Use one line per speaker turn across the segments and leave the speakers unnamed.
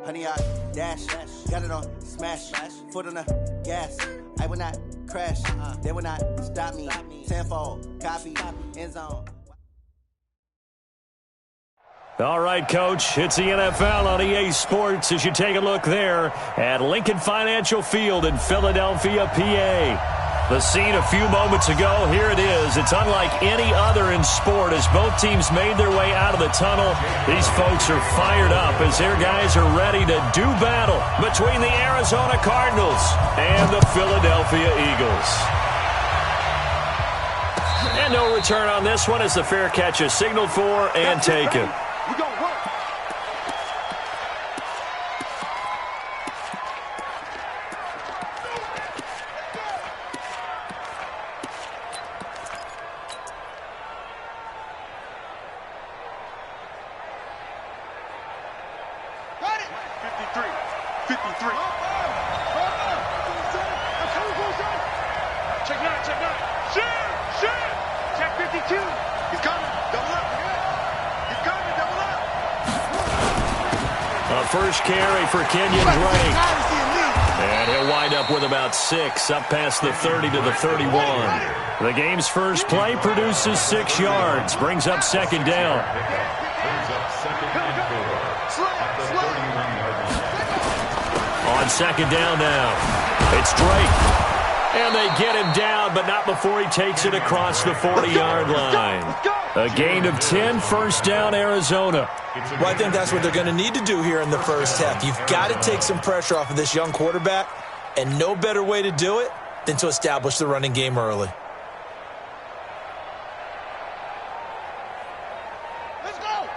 Honey, I dash, got it on smash, foot on the gas. I will not crash, they will not stop me. Tenfold, copy, end zone.
All right, Coach, it's the NFL on EA Sports as you take a look there at Lincoln Financial Field in Philadelphia, PA. The scene a few moments ago, here it is. It's unlike any other in sport as both teams made their way out of the tunnel. These folks are fired up as their guys are ready to do battle between the Arizona Cardinals and the Philadelphia Eagles. And no return on this one as the fair catch is signaled for and taken.
We're going to work. Got it. 53. 53. Check 9, check 9. Shoot. Check 52. He's coming. Double up. He's coming. Double up.
A first carry for Kenyon Drake. And he'll wind up with about 6, up past the 30 to the 31. The game's first play produces 6 yards, brings up second down. On second down now, it's Drake. And they get him down, but not before he takes it across the 40-yard line. A gain of 10, first down, Arizona.
Well, I think that's what they're going to need to do here in the first half. You've got to take some pressure off of this young quarterback, and no better way to do it than to establish the running game early.
Let's go.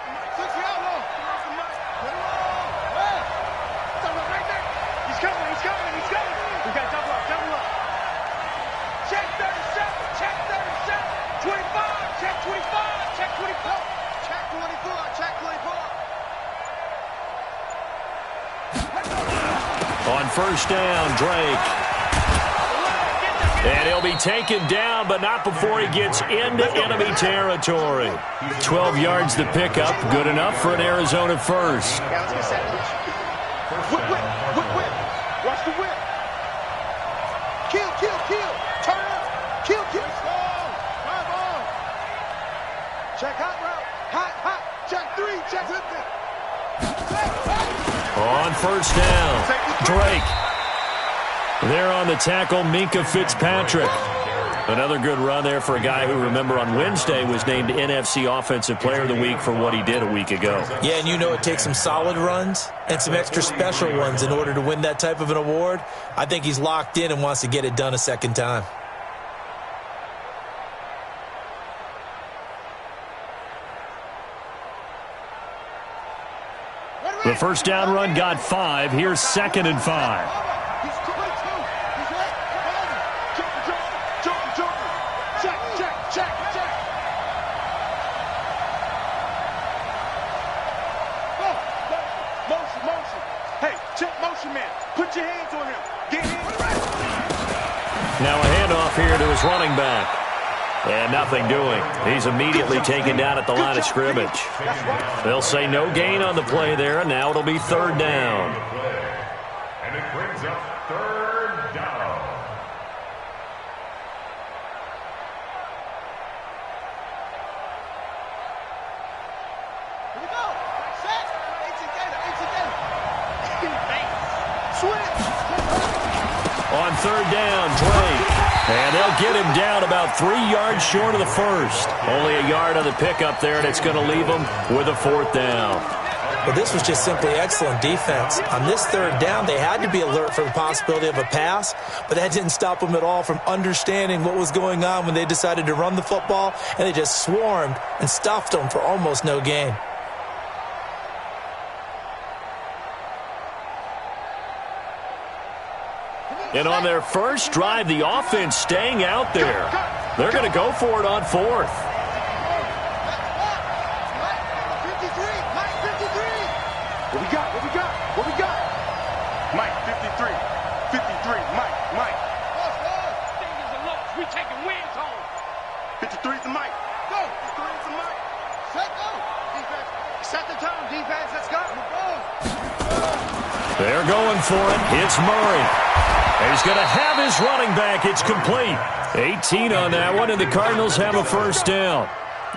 He's coming. We got double up. Check 37, check 37, 25, check 25, check 24, check 24, check 24.
On first down, Drake. And he'll be taken down, but not before he gets into enemy territory. 12 yards to pick up, good enough for an Arizona first.
Yeah, let's get set. Whip. Watch the whip. Kill. Turn up. Kill. Drive on. Check hot route. Hot. Check 3. Check 50.
On first down, Drake. There on the tackle, Minka Fitzpatrick. Another good run there for a guy who, remember, on Wednesday was named NFC Offensive Player of the Week for what he did a week ago.
Yeah, and you know it takes some solid runs and some extra special ones in order to win that type of an award. I think he's locked in and wants to get it done a second time.
The first down run got 5. Here's 2nd and 5.
Motion. Hey, check motion, man. Put your hands on him. Get him.
Now a handoff here to his running back. And nothing doing. He's immediately taken down at the line of scrimmage. They'll say no gain on the play there, and now it'll be 3rd down.
And it brings up 3rd down.
Here we go. Set. 18 Switch.
On 3rd down, Drake. And they'll get him down about 3 yards short of the first. Only a yard on the pickup there, and it's going to leave him with a 4th down.
Well, this was just simply excellent defense. On this 3rd down, they had to be alert for the possibility of a pass, but that didn't stop them at all from understanding what was going on when they decided to run the football, and they just swarmed and stuffed them for almost no gain.
And on their first drive, the offense staying out there. They're going to go for it on 4th.
53. Mike 53. What we got? Mike 53. 53. Mike. Fingers are lost. We taking wins home. 53 to Mike. Go. 53 to Mike. Set go. Defense. Set the tone, defense. Let's go.
They're going for it. It's Murray. He's going to have his running back. It's complete. 18 on that one, and the Cardinals have a first down.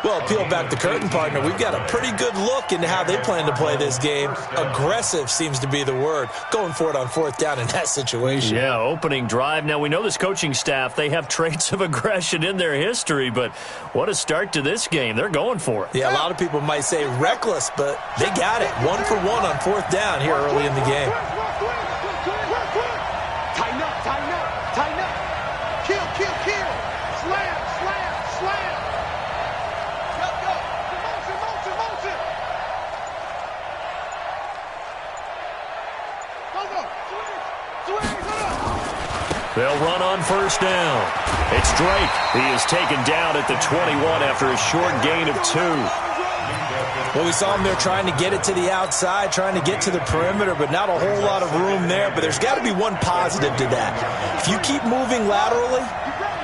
Well, peel back the curtain, partner. We've got a pretty good look into how they plan to play this game. Aggressive seems to be the word. Going for it on fourth down in that situation.
Yeah, opening drive. Now, we know this coaching staff, they have traits of aggression in their history, but what a start to this game. They're going for it.
Yeah, a lot of people might say reckless, but they got it. 1 for 1 on fourth down here early in the game.
Tighten up, tighten up, tighten up. Kill, kill, kill. Slam, slam, slam. Go, go. Motion, motion, motion. Go, go. Swing, swing, hold up.
They'll run on first down. It's Drake. He is taken down at the 21 after a short gain of 2.
Well, we saw him there trying to get it to the outside, trying to get to the perimeter, but not a whole lot of room there. But there's got to be one positive to that. If you keep moving laterally,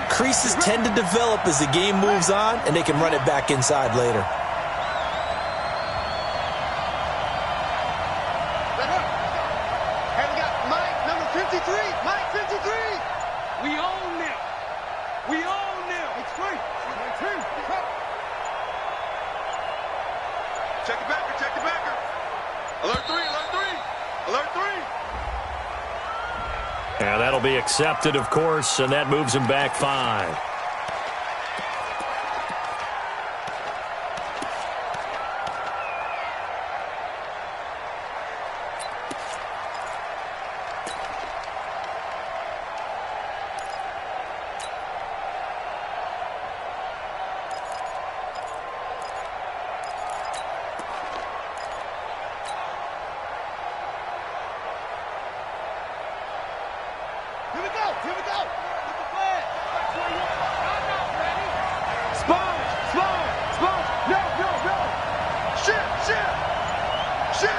creases tend to develop as the game moves on, and they can run it back inside later.
And we got Mike, number 53. Mike, 53. We own them. We own them. It's free. Check the backer, check the backer. Alert 3, alert 3. Alert 3.
And that'll be accepted, of course, and that moves him back 5.
Here we go, here we go. Get the flag. Sponge, sponge, sponge. No, no, no. Shit, shit, shit.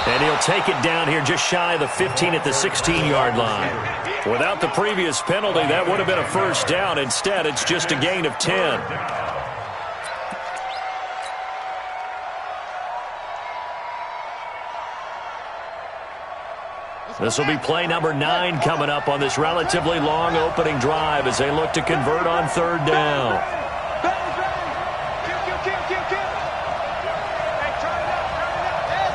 And he'll take it down here just shy of the 15 at the 16-yard line. Without the previous penalty, that would have been a first down. Instead, it's just a gain of 10. This will be play number 9 coming up on this relatively long opening drive as they look to convert on third down.
Bang, bang. Kill, kill, kill, kill, kill. Hey, turn it up, turn it up. Yes,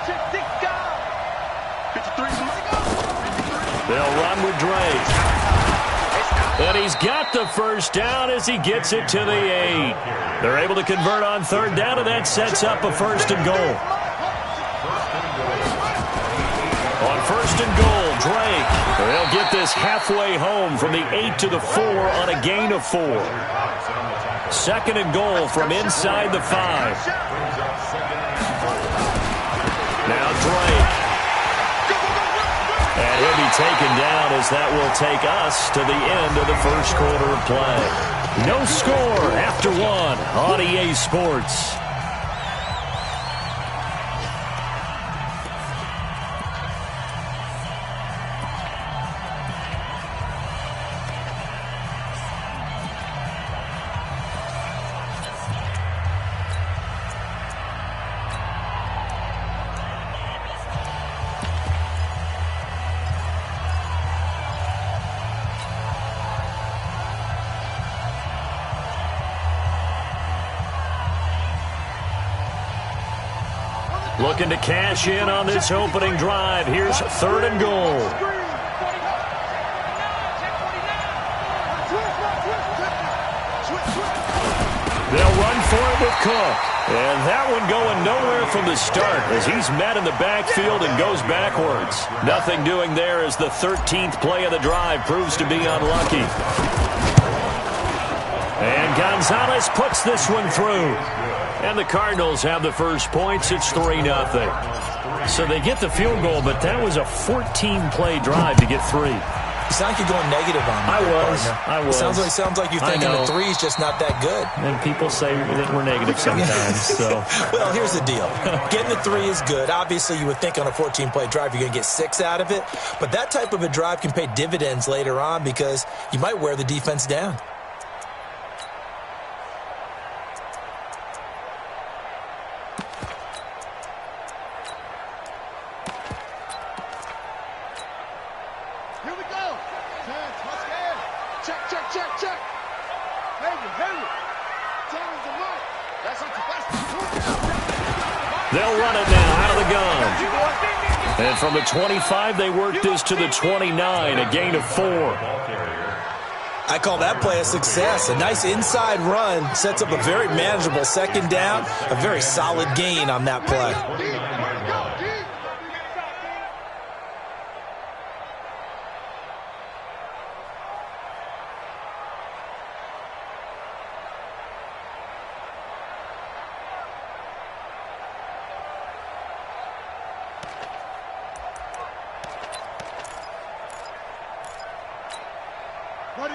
yes. 6, 53.
They'll run with Drake. And he's got the first down as he gets it to the 8. They're able to convert on third down, and that sets up a first and goal. On first and goal, Drake. They'll get this halfway home from the 8 to the 4 on a gain of 4. Second and goal from inside the 5. Now Drake. And he'll be taken down as that will take us to the end of the first quarter of play. No score after 1 on EA Sports. Looking to cash in on this opening drive. Here's third and goal. They'll run for it with Cook. And that one going nowhere from the start as he's met in the backfield and goes backwards. Nothing doing there as the 13th play of the drive proves to be unlucky. And Gonzalez puts this one through. And the Cardinals have the first points. It's 3-0. So they get the field goal, but that was a 14-play drive to get 3.
You sound like you're going negative on me.
I was.
It sounds like you're thinking the 3 is just not that good.
And people say that we're negative sometimes. So.
Well, here's the deal. Getting the 3 is good. Obviously, you would think on a 14-play drive you're going to get 6 out of it. But that type of a drive can pay dividends later on because you might wear the defense down.
They'll run it now out of the gun. And from the 25, they work this to the 29, a gain of 4.
I call that play a success. A nice inside run sets up a very manageable second down, a very solid gain on that play.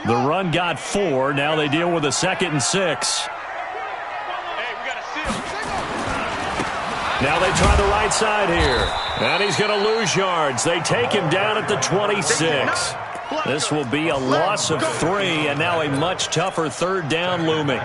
The run got 4. Now they deal with a 2nd and 6. Now they try the right side here. And he's going to lose yards. They take him down at the 26. This will be a loss of 3, and now a much tougher 3rd down looming.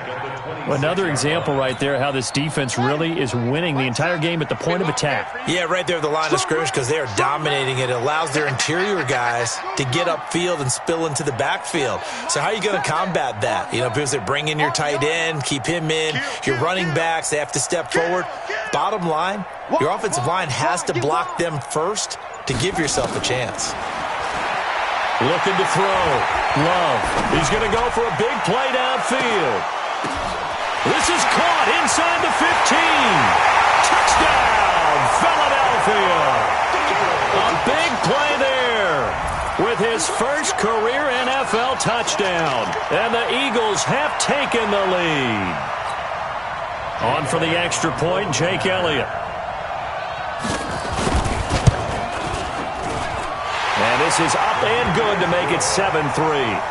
Another example right there how this defense really is winning the entire game at the point of attack.
Yeah, right there at the line of scrimmage because they are dominating it. It allows their interior guys to get upfield and spill into the backfield. So how are you going to combat that? You know, because they bring in your tight end, keep him in. Your running backs, they have to step forward. Bottom line, your offensive line has to block them first to give yourself a chance.
Looking to throw. Love. He's going to go for a big play downfield. This is caught inside the 15. Touchdown, Philadelphia. A big play there with his first career NFL touchdown. And the Eagles have taken the lead. On for the extra point, Jake Elliott. And this is up and good to make it 7-3.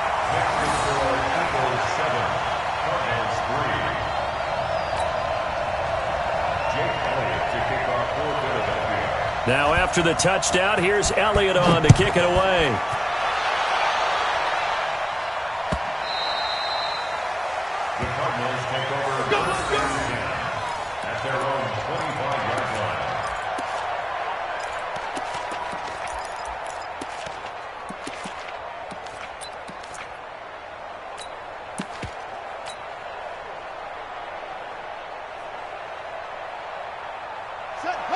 Now after the touchdown, here's Elliott on to kick it away.
The Cardinals take over at their own 25-yard line.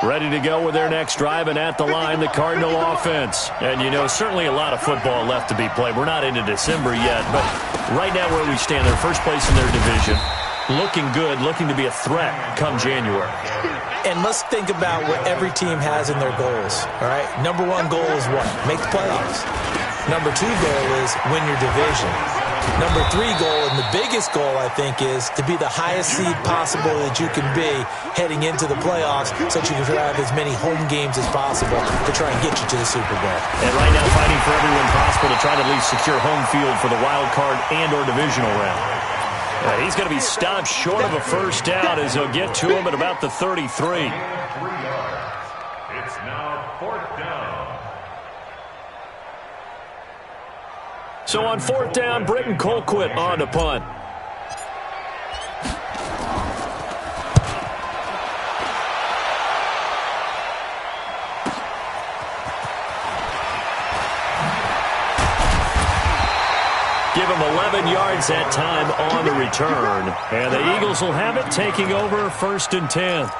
Ready to go with their next drive, and at the line, the Cardinal offense. And, you know, certainly a lot of football left to be played. We're not into December yet, but right now where we stand, they're first place in their division. Looking good, looking to be a threat come January.
And let's think about what every team has in their goals, all right? Number 1 goal is what? Make the playoffs. Number 2 goal is win your division. Number 3 goal, and the biggest goal, I think, is to be the highest seed possible that you can be heading into the playoffs so that you can have as many home games as possible to try and get you to the Super Bowl.
And right now fighting for everyone possible to try to at least secure home field for the wild card and or divisional round. He's going to be stopped short of a first down as they'll get to him at about the 33.
3 yards. It's now 4th down.
So on 4th down, Britton Colquitt on to punt. Give him 11 yards that time on the return. And the Eagles will have it, taking over 1st and 10.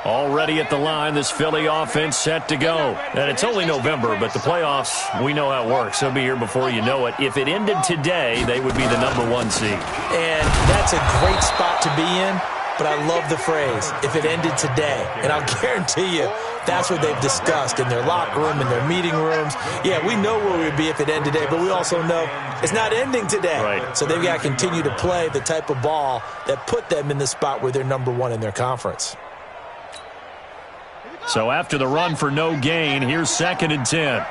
Already at the line, this Philly offense set to go. And it's only November, but the playoffs, we know how it works. They'll be here before you know it. If it ended today, they would be the number 1 seed.
And that's a great spot to be in, but I love the phrase, if it ended today. And I'll guarantee you, that's what they've discussed in their locker room, in their meeting rooms. Yeah, we know where we'd be if it ended today, but we also know it's not ending today.
Right.
So they've got to continue to play the type of ball that put them in the spot where they're number 1 in their conference.
So after the run for no gain, here's 2nd and 10.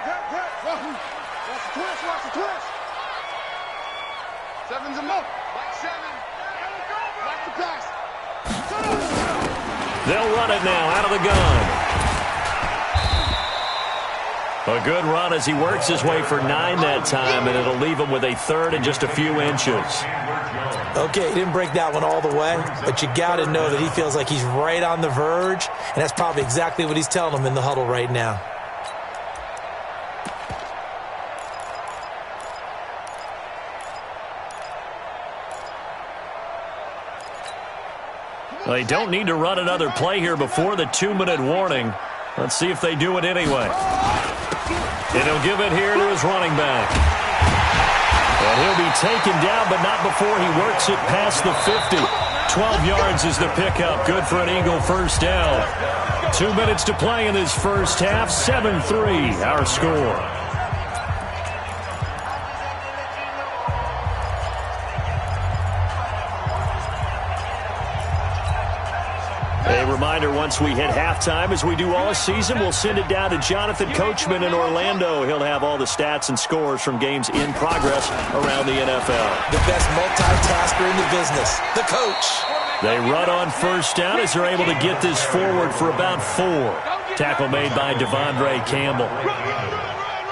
They'll run it now out of the gun. A good run as he works his way for 9 that time, and it'll leave him with a third and just a few inches.
Okay, he didn't break that one all the way, but you got to know that he feels like he's right on the verge, and that's probably exactly what he's telling him in the huddle right now.
They don't need to run another play here before the 2-minute warning. Let's see if they do it anyway. And he'll give it here to his running back. And he'll be taken down, but not before he works it past the 50. 12 yards is the pickup. Good for an Eagle first down. 2 minutes to play in this first half. 7-3, our score. A reminder, once we hit halftime, as we do all season, we'll send it down to Jonathan Coachman in Orlando. He'll have all the stats and scores from games in progress around the NFL.
The best multitasker in the business, the coach.
They run on first down as they're able to get this forward for about 4. Tackle made by Devondre Campbell.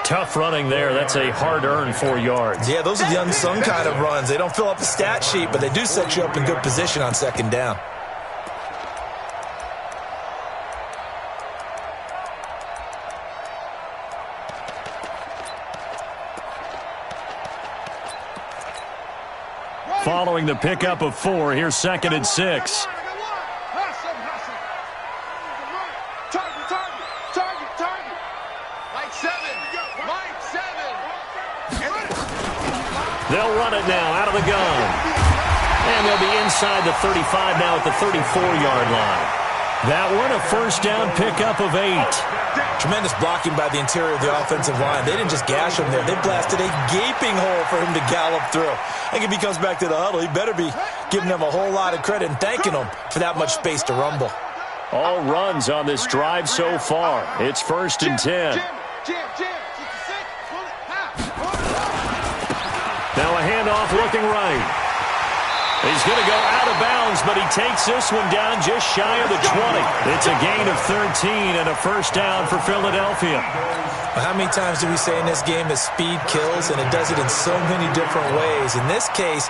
Tough running there. That's a hard-earned 4 yards.
Yeah, those are the unsung kind of runs. They don't fill up the stat sheet, but they do set you up in good position on second down.
Following the pickup of 4, here's 2nd and 6.
Target. Mike 7.
They'll run it now out of the gun. And they'll be inside the 35 now at the 34-yard line. That one, a first down pickup of 8.
Tremendous blocking by the interior of the offensive line. They didn't just gash him there. They blasted a gaping hole for him to gallop through. I think if he comes back to the huddle, he better be giving them a whole lot of credit and thanking them for that much space to rumble.
All runs on this drive so far. It's 1st and 10. Now a handoff looking right. He's going to go out of bounds, but he takes this one down just shy of the 20. It's a gain of 13 and a first down for Philadelphia.
Well, how many times do we say in this game that speed kills, and it does it in so many different ways? In this case,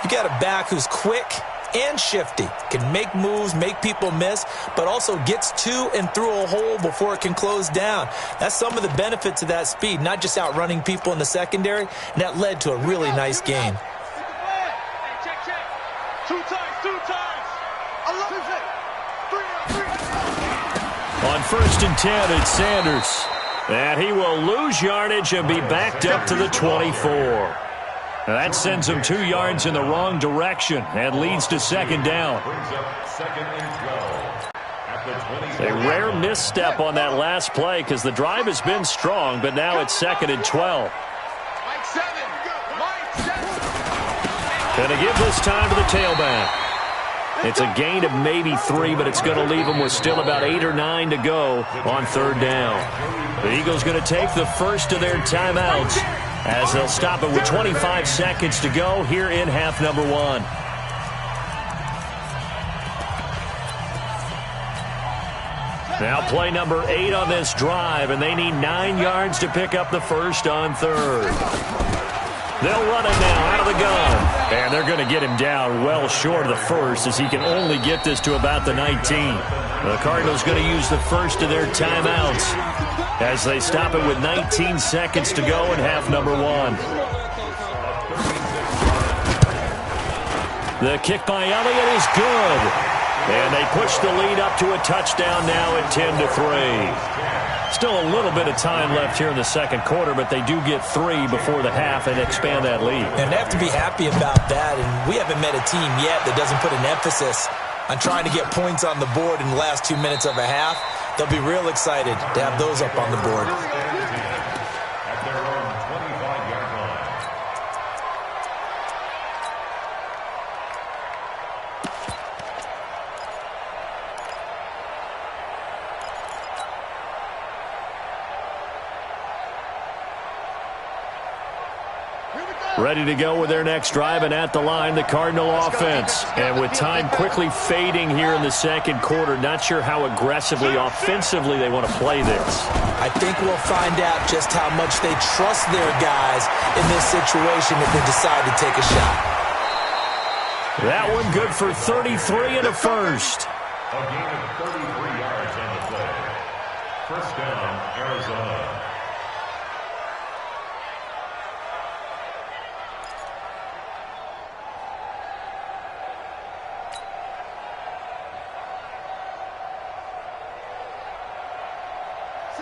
you got a back who's quick and shifty, can make moves, make people miss, but also gets to and through a hole before it can close down. That's some of the benefits of that speed, not just outrunning people in the secondary, and that led to a really nice gain.
On 1st and 10, it's Sanders. And he will lose yardage and be backed up to the 24. That sends him 2 yards in the wrong direction and leads to 2nd down. A rare misstep on that last play because the drive has been strong, but now it's 2nd and 12. And to give this time to the tailback. It's a gain of maybe 3, but it's going to leave them with still about 8 or 9 to go on 3rd down. The Eagles going to take the first of their timeouts as they'll stop it with 25 seconds to go here in half number 1. Now play number 8 on this drive, and they need 9 yards to pick up the first on 3rd. They'll run it now out of the gun. And they're going to get him down well short of the first as he can only get this to about the 19. The Cardinals going to use the first of their timeouts as they stop it with 19 seconds to go in half number 1. The kick by Elliott is good. And they push the lead up to a touchdown now at 10-3. Still a little bit of time left here in the second quarter, but they do get 3 before the half and expand that lead.
And they have to be happy about that, and we haven't met a team yet that doesn't put an emphasis on trying to get points on the board in the last 2 minutes of a half. They'll be real excited to have those up on the board.
At their own 25-yard line.
Here we go.
Ready to go with their next drive, and at the line, the Cardinal offense. And with time quickly fading here in the second quarter, not sure how aggressively, offensively they want to play this.
I think we'll find out just how much they trust their guys in this situation if they decide to take a shot.
That one good for 33 and a first.
A gain of 33 yards on the play. First down, Arizona.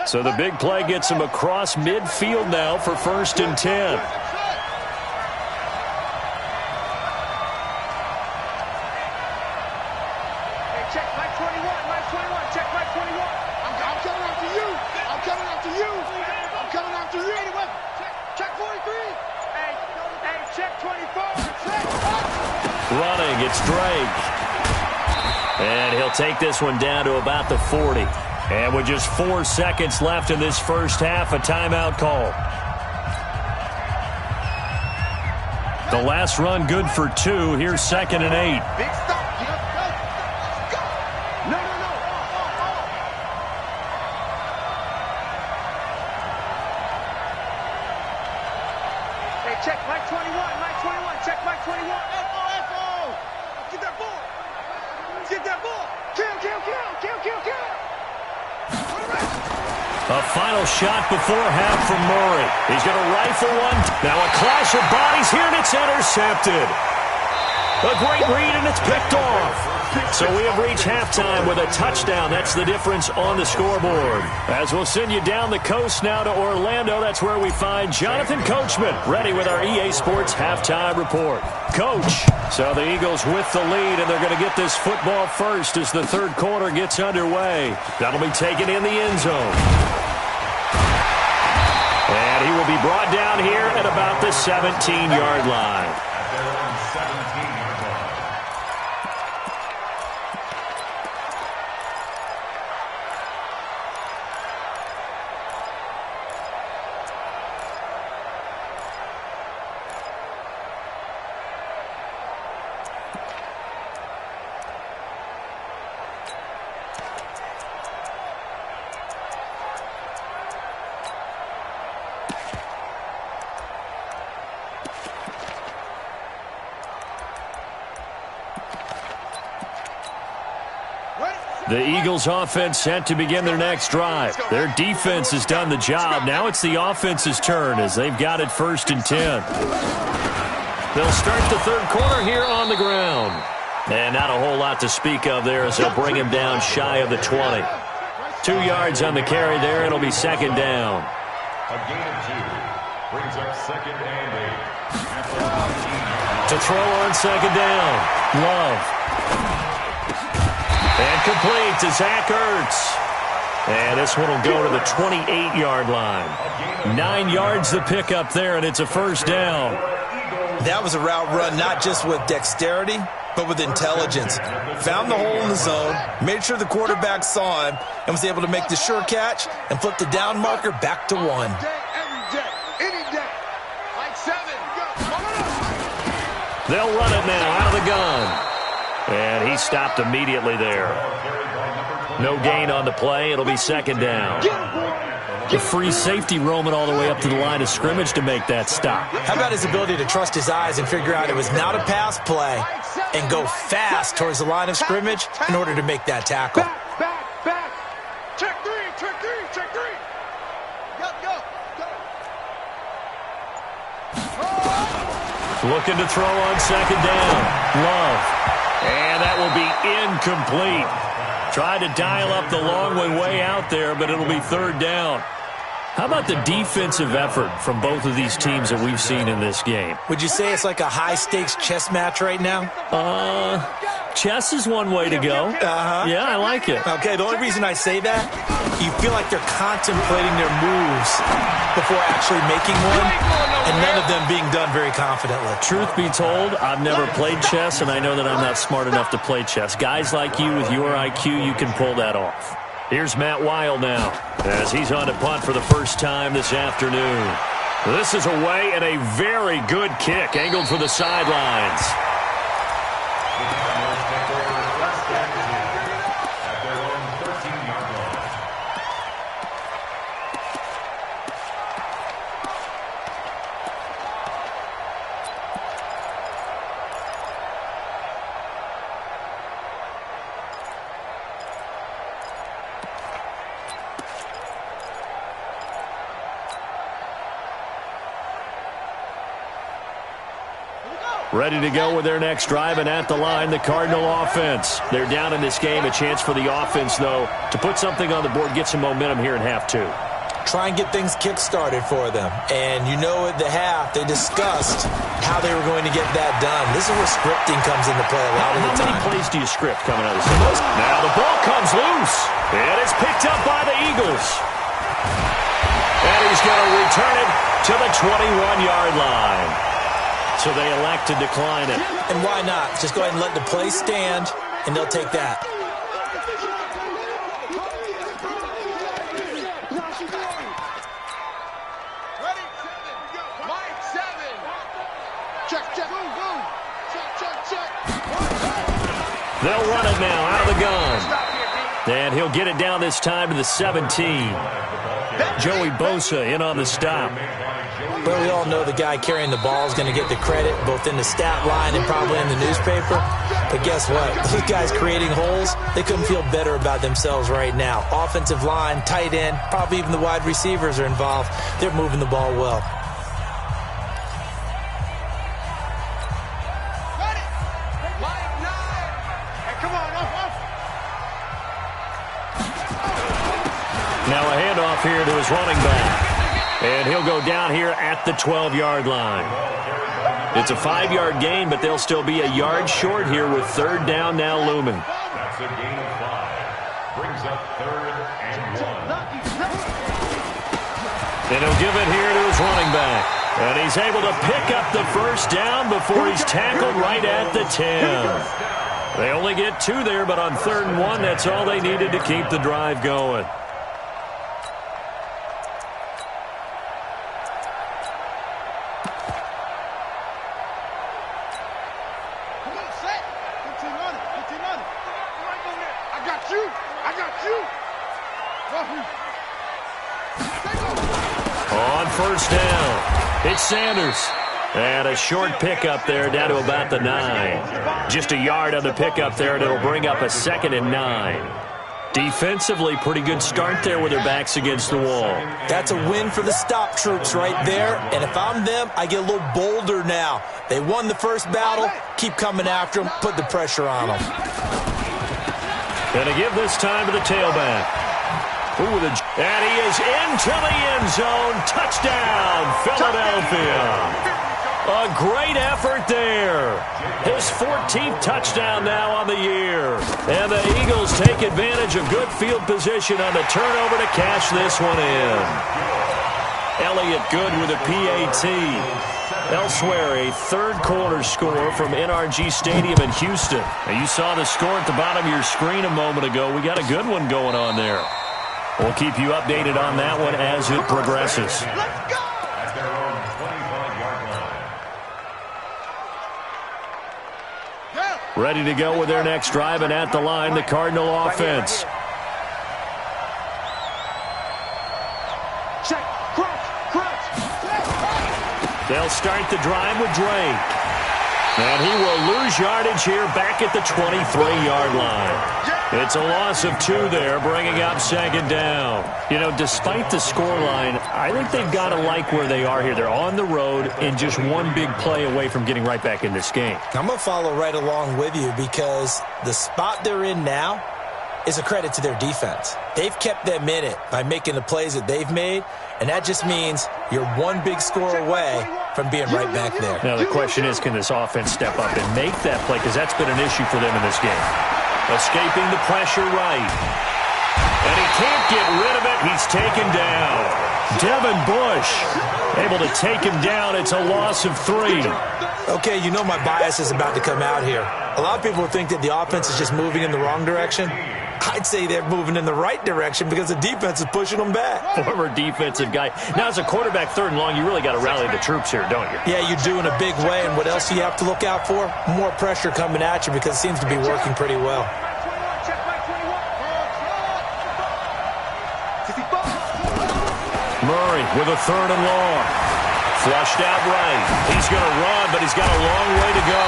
So the big play gets him across midfield now for 1st and 10.
Check Mike 21, Mike 21, check Mike 21. I'm coming after you. I'm coming after you. I'm coming after you. Check 43. Hey, check 24.
Running, it's Drake. And he'll take this one down to about the 40. And with just 4 seconds left in this first half, a timeout call. The last run good for 2. Here's 2nd and 8.
Big stop. Go. No. Hey, check Mike 21, Mike 21, check Mike 21. F-O. Get that ball. Get that ball. Kill.
A final shot before half from Murray. He's going to rifle one. Now a clash of bodies here, and it's intercepted. A great read, and it's picked off. So we have reached halftime with a touchdown. That's the difference on the scoreboard. As we'll send you down the coast now to Orlando, that's where we find Jonathan Coachman, ready with our EA Sports halftime report. Coach, so the Eagles with the lead, and they're going to get this football first as the third quarter gets underway. That'll be taken in the end zone. And he will be brought down here at about the 17-yard line. The Eagles offense set to begin their next drive. Their defense has done the job. Now it's the offense's turn as they've got it 1st and 10. They'll start the third quarter here on the ground. And not a whole lot to speak of there as they'll bring him down shy of the 20. 2 yards on the carry there. It'll be 2nd down.
A gain of 2 brings up 2nd and 8.
To throw on 2nd down. Love. And complete to Zach Ertz. And this one will go to the 28-yard line. 9 yards the pickup there, and it's a 1st down.
That was a route run not just with dexterity, but with intelligence. Found the hole in the zone, made sure the quarterback saw him, and was able to make the sure catch and flip the down marker back to 1.
Every day, any day. Like 7.
They'll run it now out of the gun. And he stopped immediately there. No gain on the play. It'll be 2nd down. The free safety roaming all the way up to the line of scrimmage to make that stop.
How about his ability to trust his eyes and figure out it was not a pass play and go fast towards the line of scrimmage in order to make that tackle.
Back. Check 3. Go.
Looking to throw on 2nd down. Love. And that will be incomplete. Tried to dial up the long way out there, but it'll be 3rd down. How about the defensive effort from both of these teams that we've seen in this game?
Would you say it's like a high-stakes chess match right now?
Chess is one way to go. Yeah, I like it.
Okay, the only reason I say that, you feel like they're contemplating their moves before actually making one, and none of them being done very confidently.
Truth be told, I've never played chess, and I know that I'm not smart enough to play chess. Guys like you with your IQ, you can pull that off. Here's Matt Weil now as he's on to punt for the first time this afternoon. This is away and a very good kick, angled for the sidelines. Ready to go with their next drive, and at the line, the Cardinal offense. They're down in this game. A chance for the offense, though, to put something on the board, get some momentum here in half two.
Try and get things kick-started for them. And you know at the half, they discussed how they were going to get that done. This is where scripting comes into play a lot of the time.
How many plays do you script coming out of this? Now the ball comes loose, and it's picked up by the Eagles. And he's going to return it to the 21-yard line. So they elect to decline it.
And why not? Just go ahead and let the play stand, and they'll take that.
Ready? Mike, 7. Check. Check.
They'll run it now out of the gun. And he'll get it down this time to the 17. Joey Bosa in on the stop.
But we all know the guy carrying the ball is going to get the credit both in the stat line and probably in the newspaper. But guess what? Those guys creating holes, they couldn't feel better about themselves right now. Offensive line, tight end, probably even the wide receivers are involved. They're moving the ball well.
Now a handoff here to his running back. And he'll go down here at the 12-yard line. It's a 5-yard gain, but they'll still be a yard short here with third down now looming.
That's a gain of 5. Brings up 3rd and 1.
And he'll give it here to his running back. And he's able to pick up the first down before he's tackled right at the 10. They only get 2 there, but on 3rd and 1, that's all they needed to keep the drive going. On first down, it's Sanders. And a short pickup there down to about the 9. Just a yard on the pickup there, and it'll bring up a 2nd and 9. Defensively, pretty good start there with their backs against the wall.
That's a win for the stop troops right there. And if I'm them, I get a little bolder now. They won the first battle. Keep coming after them. Put the pressure on them.
Going to give this time to the tailback. And he is into the end zone. Touchdown, Philadelphia. A great effort there. His 14th touchdown now on the year. And the Eagles take advantage of good field position on the turnover to cash this one in. Elliott Good with a PAT. Elsewhere, a third-quarter score from NRG Stadium in Houston. Now, you saw the score at the bottom of your screen a moment ago. We got a good one going on there. We'll keep you updated on that one as it progresses.
Let's go!
At their own 25-yard line.
Ready to go with their next drive, and at the line, the Cardinal offense.
Check. Crunch.
They'll start the drive with Drake. And he will lose yardage here back at the 23-yard line. It's a loss of 2 there, bringing up 2nd down. You know, despite the scoreline, I think they've got to like where they are here. They're on the road and just one big play away from getting right back in this game.
I'm going to follow right along with you because the spot they're in now is a credit to their defense. They've kept them in it by making the plays that they've made, and that just means you're one big score away from being right back there.
Now, the question is, can this offense step up and make that play? Because that's been an issue for them in this game. Escaping the pressure right. And he can't get rid of it. He's taken down. Devin Bush able to take him down. It's a loss of 3.
Okay, you know my bias is about to come out here. A lot of people think that the offense is just moving in the wrong direction. I'd say they're moving in the right direction because the defense is pushing them back.
Former defensive guy. Now, as a quarterback, 3rd and long, you really got to rally the troops here, don't you?
Yeah, you do in a big way. And what else do you have to look out for? More pressure coming at you because it seems to be working pretty well.
Murray with a 3rd and long. Flushed out right. He's going to run, but he's got a long way to go.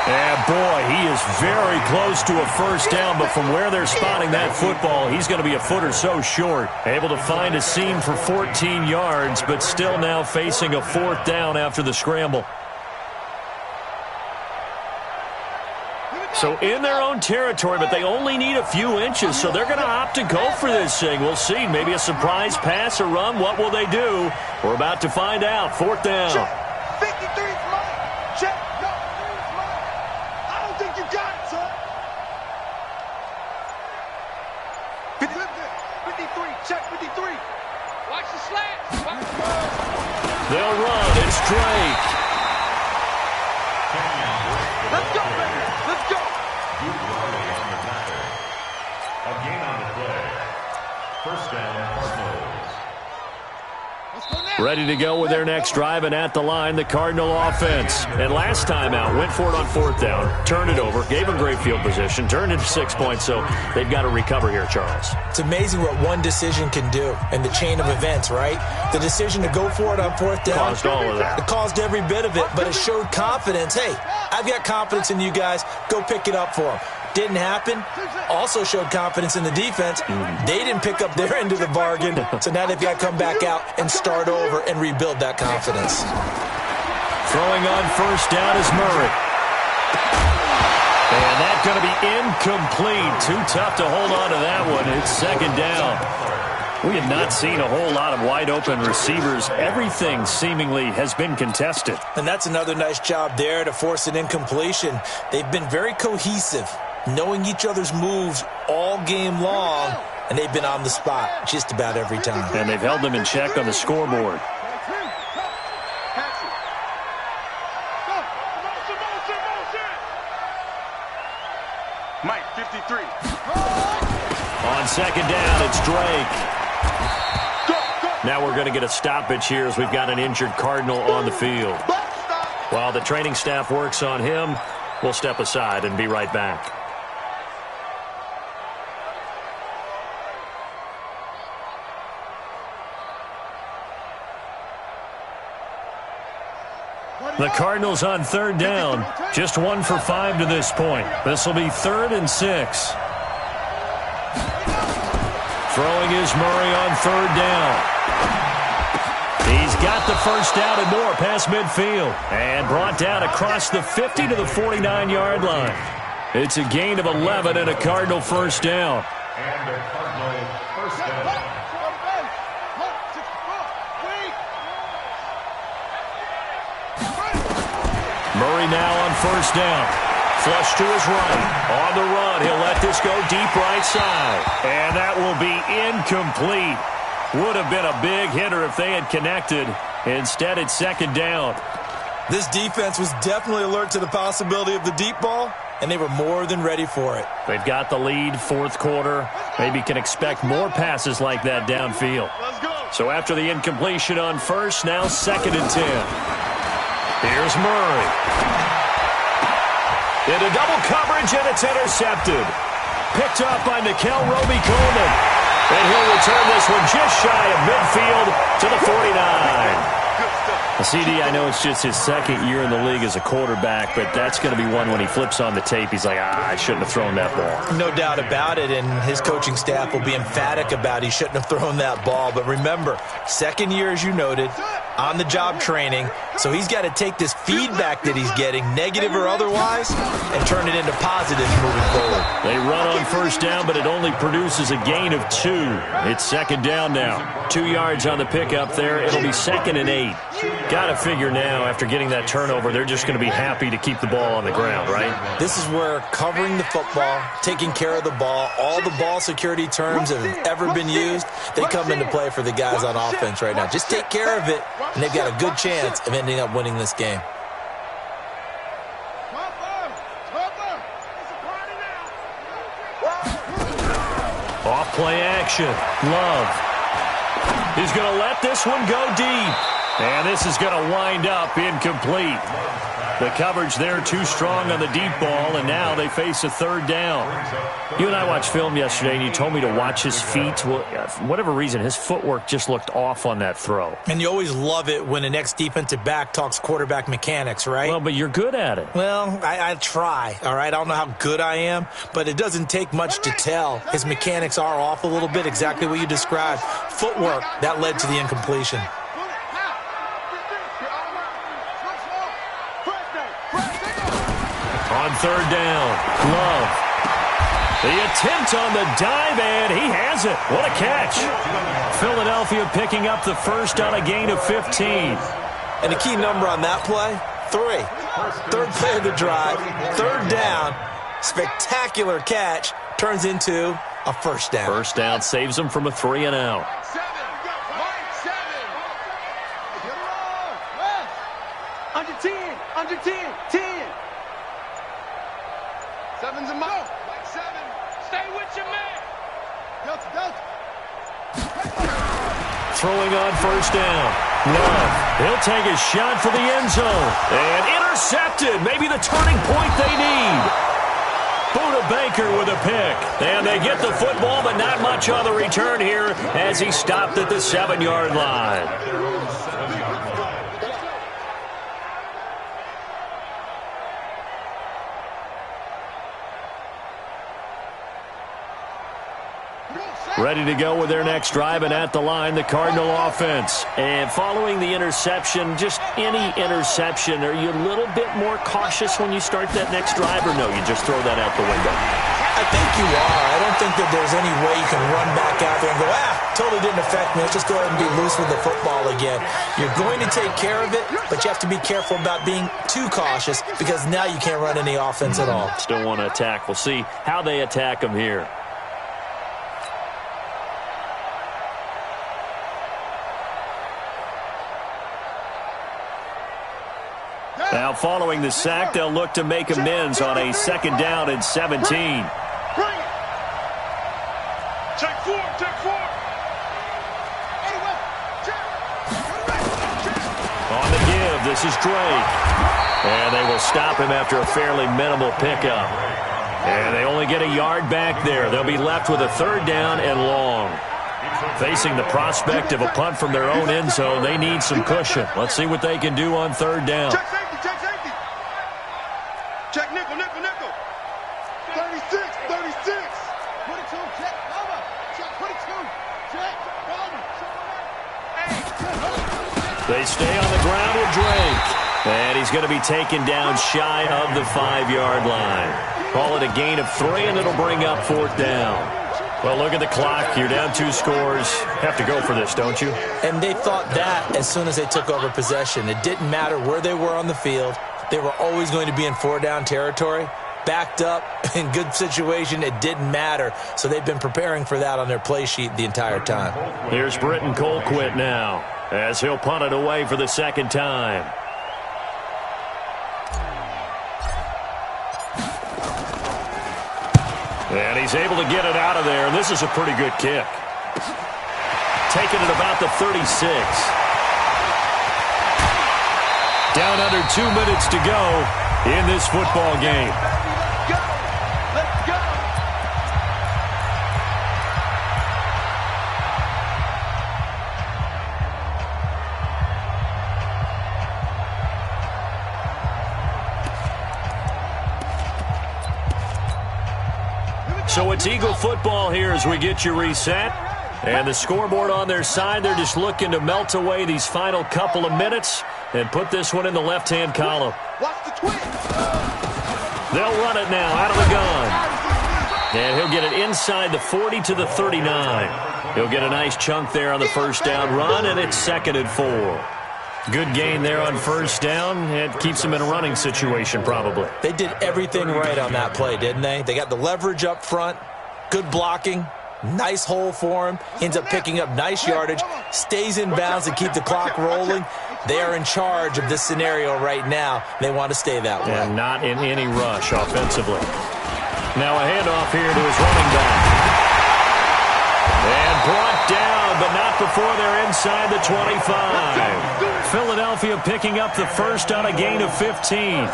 And, boy, he is very close to a first down, but from where they're spotting that football, he's going to be a foot or so short. Able to find a seam for 14 yards, but still now facing a 4th down after the scramble. So in their own territory, but they only need a few inches, so they're going to opt to go for this thing. We'll see. Maybe a surprise pass or run. What will they do? We're about to find out. 4th down.
Check. 53's mine. Check. No, it's mine. I don't think you got it, son. 53. Check 53. Watch the slants.
They'll run. It's Drake.
Let's go, baby. Let's go.
A gain on the play. First down, Cardinals.
Ready to go with their next drive, and at the line, the Cardinal offense. And last time out, went for it on 4th down, turned it over, gave them great field position, turned into 6 points, so they've got to recover here, Charles.
It's amazing what one decision can do in the chain of events, right? The decision to go for it on 4th down.
Caused all of that.
It caused every bit of it, but it showed confidence. Hey, I've got confidence in you guys. Go pick it up for them. Didn't happen. Also showed confidence in the defense. They didn't pick up their end of the bargain, so now they've got to come back out and start over and rebuild that confidence.
Throwing on 1st down is Murray. And that's going to be incomplete. Too tough to hold on to that one. It's 2nd down. We have not seen a whole lot of wide-open receivers. Everything seemingly has been contested.
And that's another nice job there to force an incompletion. They've been very cohesive, knowing each other's moves all game long, and they've been on the spot just about every time.
And they've held them in check on the scoreboard.
Mike, 53.
On 2nd down, it's Drake. Now we're going to get a stoppage here as we've got an injured Cardinal on the field. While the training staff works on him, we'll step aside and be right back. The Cardinals on 3rd down, just 1 for 5 to this point. This will be 3rd and 6. Throwing is Murray on 3rd down. He's got the first down and more past midfield. And brought down across the 50 to the 49-yard line. It's a gain of 11 and a Cardinal first down.
And a Cardinal first down.
Murray now on 1st down. Flush to his right. On the run, he'll let this go deep right side. And that will be incomplete. Would have been a big hitter if they had connected. Instead, it's 2nd down.
This defense was definitely alert to the possibility of the deep ball, and they were more than ready for it.
They've got the lead, 4th quarter. Maybe can expect more passes like that downfield. So after the incompletion on 1st, now 2nd and 10. Here's Murray. Into double coverage, and it's intercepted. Picked up by Nickel Roby-Coleman. And he'll return this one just shy of midfield to the 49. CD, I know it's just his 2nd year in the league as a quarterback, but that's going to be one when he flips on the tape. He's like, I shouldn't have thrown that ball.
No doubt about it, and his coaching staff will be emphatic about he shouldn't have thrown that ball. But remember, 2nd year, as you noted, on-the-job training, so he's got to take this feedback that he's getting, negative or otherwise, and turn it into positives moving forward.
They run on 1st down, but it only produces a gain of 2. It's 2nd down now. 2 yards on the pickup there. It'll be 2nd and 8. Got to figure now, after getting that turnover, they're just going to be happy to keep the ball on the ground, right?
This is where covering the football, taking care of the ball, all the ball security terms that have ever been used, they come into play for the guys on offense right now. Just take care of it, and they've got a good chance of ending up winning this game.
play action. Love. He's going to let this one go deep. And this is going to wind up incomplete. The coverage there too strong on the deep ball, and now they face a third down. You and I watched film yesterday, and you told me to watch his feet. Well, for whatever reason, his footwork just looked off on that throw.
And you always love it when the next defensive back talks quarterback mechanics, right?
Well, but you're good at it.
Well, I try, all right? I don't know how good I am, but it doesn't take much to tell. His mechanics are off a little bit, exactly what you described. Footwork, that led to the incompletion.
On third down, Love. The attempt on the dive, and he has it. What a catch. Philadelphia picking up the first on a gain of 15.
And the key number on that play, 3. Third play of the drive, third down, spectacular catch, turns into a first down.
First down saves them from a 3 and out.
Under 10, under 10, 10. 7's a mile. Like 7. Stay with your man. Delta.
Throwing on first down. Love. He'll take a shot for the end zone. And intercepted. Maybe the turning point they need. Buda Baker with a pick. And they get the football, but not much on the return here as he stopped at the 7-yard line. Ready to go with their next drive, and at the line, the Cardinal offense. And following the interception, just any interception, are you a little bit more cautious when you start that next drive, or no, you just throw that out the window?
I think you are. I don't think that there's any way you can run back out there and go, totally didn't affect me. Let's just go ahead and be loose with the football again. You're going to take care of it, but you have to be careful about being too cautious because now you can't run any offense at all.
Still want to attack. We'll see how they attack them here. Now, following the sack, they'll look to make amends on a 2nd down and 17.
Bring it. Check 4.
On the give, this is Drake. And they will stop him after a fairly minimal pickup. And they only get a yard back there. They'll be left with a 3rd down and long. Facing the prospect of a punt from their own end zone, they need some cushion. Let's see what they can do on 3rd down.
Check safety. Check nickel. 36. 22, check over. Check 22. Check over.
They stay on the ground with Drake. And he's going to be taken down shy of the 5-yard line. Call it a gain of 3, and it'll bring up 4th down. Well, look at the clock. You're down 2 scores. Have to go for this, don't you?
And they thought that as soon as they took over possession. It didn't matter where they were on the field. They were always going to be in 4-down territory. Backed up, in good situation, it didn't matter. So they've been preparing for that on their play sheet the entire time.
Here's Britton Colquitt now as he'll punt it away for the 2nd time. And he's able to get it out of there. This is a pretty good kick. Taking it about the 36. Down under 2 minutes to go in this football game.
Let's go.
So it's Eagle football here as we get you reset. And the scoreboard on their side, they're just looking to melt away these final couple of minutes and put this one in the left-hand column.
Watch the twist.
They'll run it now out of the gun. And he'll get it inside the 40 to the 39. He'll get a nice chunk there on the first down run, and it's 2nd and 4. Good gain there on first down. It keeps him in a running situation probably.
They did everything right on that play, didn't they? They got the leverage up front, good blocking, nice hole for him, ends up picking up nice yardage, stays in bounds to keep the clock rolling. They are in charge of this scenario right now. They want to stay that way.
And not in any rush offensively. Now a handoff here to his running back. brought down, but not before they're inside the 25. Philadelphia picking up the first on a gain of 15.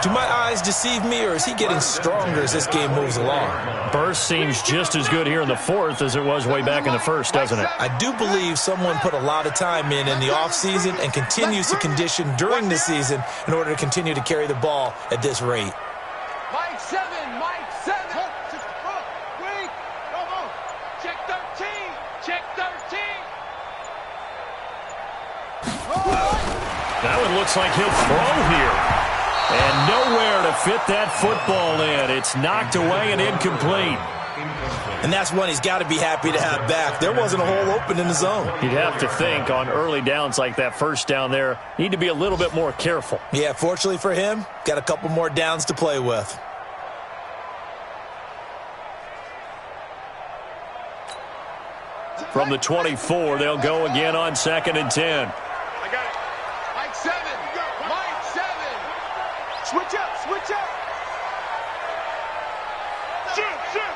Do my eyes deceive me, or is he getting stronger as this game moves along?
Burst seems just as good here in the fourth as it was way back in the first, doesn't it?
I do believe someone put a lot of time in the offseason and continues to condition during the season in order to continue to carry the ball at this rate.
Mike 7, Mike 7. Wait, come on. Check 13, check 13.
That one looks like he'll throw here. And nowhere to fit that football in. It's knocked away and incomplete.
And that's one he's got to be happy to have back. There wasn't a hole open in the zone.
You'd have to think on early downs like that first down there, need to be a little bit more careful.
Yeah, fortunately for him, got a couple more downs to play with.
From the 24, they'll go again on 2nd and 10.
I got it. Mike 7, Mike 7. Switch up, switch up. Shoot. Switch.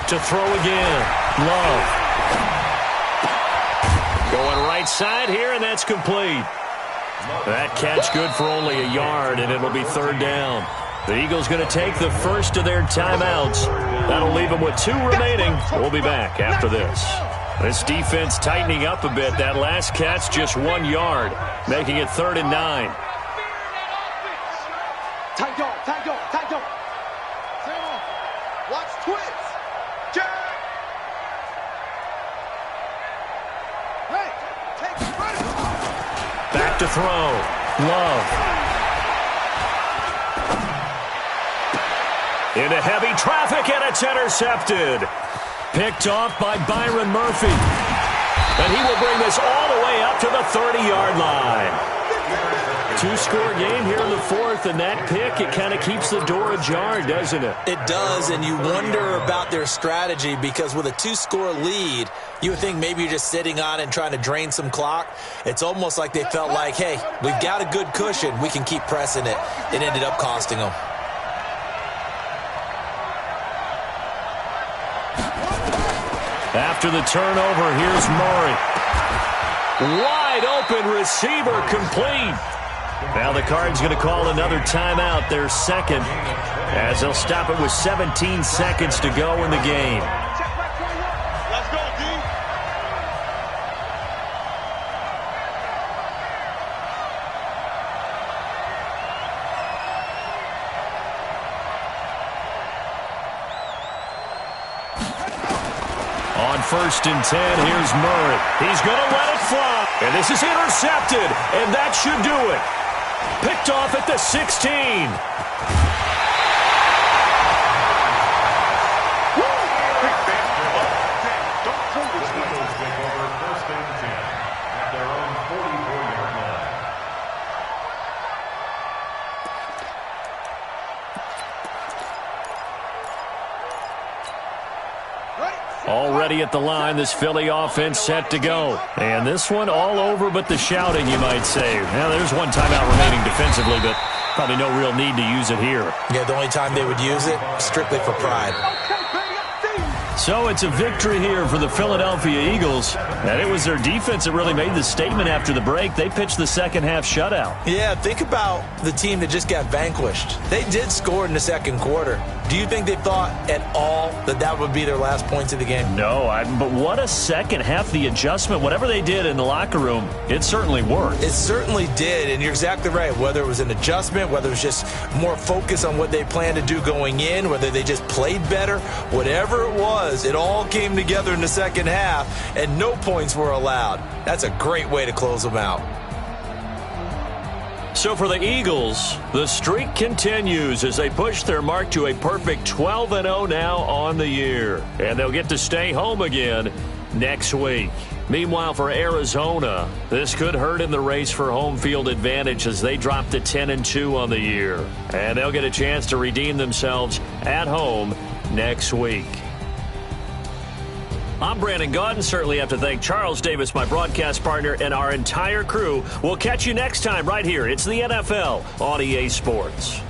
To throw again. Love. Going right side here, and that's complete. That catch good for only a yard, and it'll be 3rd down. The Eagles going to take the first of their timeouts. That'll leave them with 2 remaining. We'll be back after this. This defense tightening up a bit. That last catch just 1 yard, making it 3rd and 9.
Tight dog. Sam, watch twins. Jack. Hey, take it, ready.
Back to throw. Love. Into heavy traffic, and it's intercepted. Picked off by Byron Murphy. And he will bring this all the way up to the 30-yard line. 2-score game here in the fourth, and that pick, it kind of keeps the door ajar, doesn't it?
It does, and you wonder about their strategy because with a 2-score lead, you would think maybe you're just sitting on and trying to drain some clock. It's almost like they felt like, hey, we've got a good cushion. We can keep pressing it. It ended up costing them.
After the turnover, here's Murray. Wide open receiver, complete. Now the Cards going to call another timeout, their second, as they'll stop it with 17 seconds to go in the game.
Let's go, D.
On 1st and 10, here's Murray. He's going to let it fly. And this is intercepted, and that should do it. Picked off at the 16. Already at the line, this Philly offense set to go. And this one all over but the shouting, you might say. Now, there's one timeout remaining defensively, but probably no real need to use it here.
Yeah, the only time they would use it, strictly for pride.
So it's a victory here for the Philadelphia Eagles. And it was their defense that really made the statement after the break. They pitched the second-half shutout.
Yeah, think about the team that just got vanquished. They did score in the second quarter. Do you think they thought at all that that would be their last points of the game?
No, but what a second half. The adjustment, whatever they did in the locker room, it certainly worked.
It certainly did, and you're exactly right. Whether it was an adjustment, whether it was just more focus on what they planned to do going in, whether they just played better, whatever it was, it all came together in the second half, and no points were allowed. That's a great way to close them out.
So for the Eagles, the streak continues as they push their mark to a perfect 12-0 now on the year. And they'll get to stay home again next week. Meanwhile, for Arizona, this could hurt in the race for home field advantage as they drop to 10-2 on the year. And they'll get a chance to redeem themselves at home next week. I'm Brandon Gaudin. Certainly have to thank Charles Davis, my broadcast partner, and our entire crew. We'll catch you next time right here. It's the NFL on EA Sports.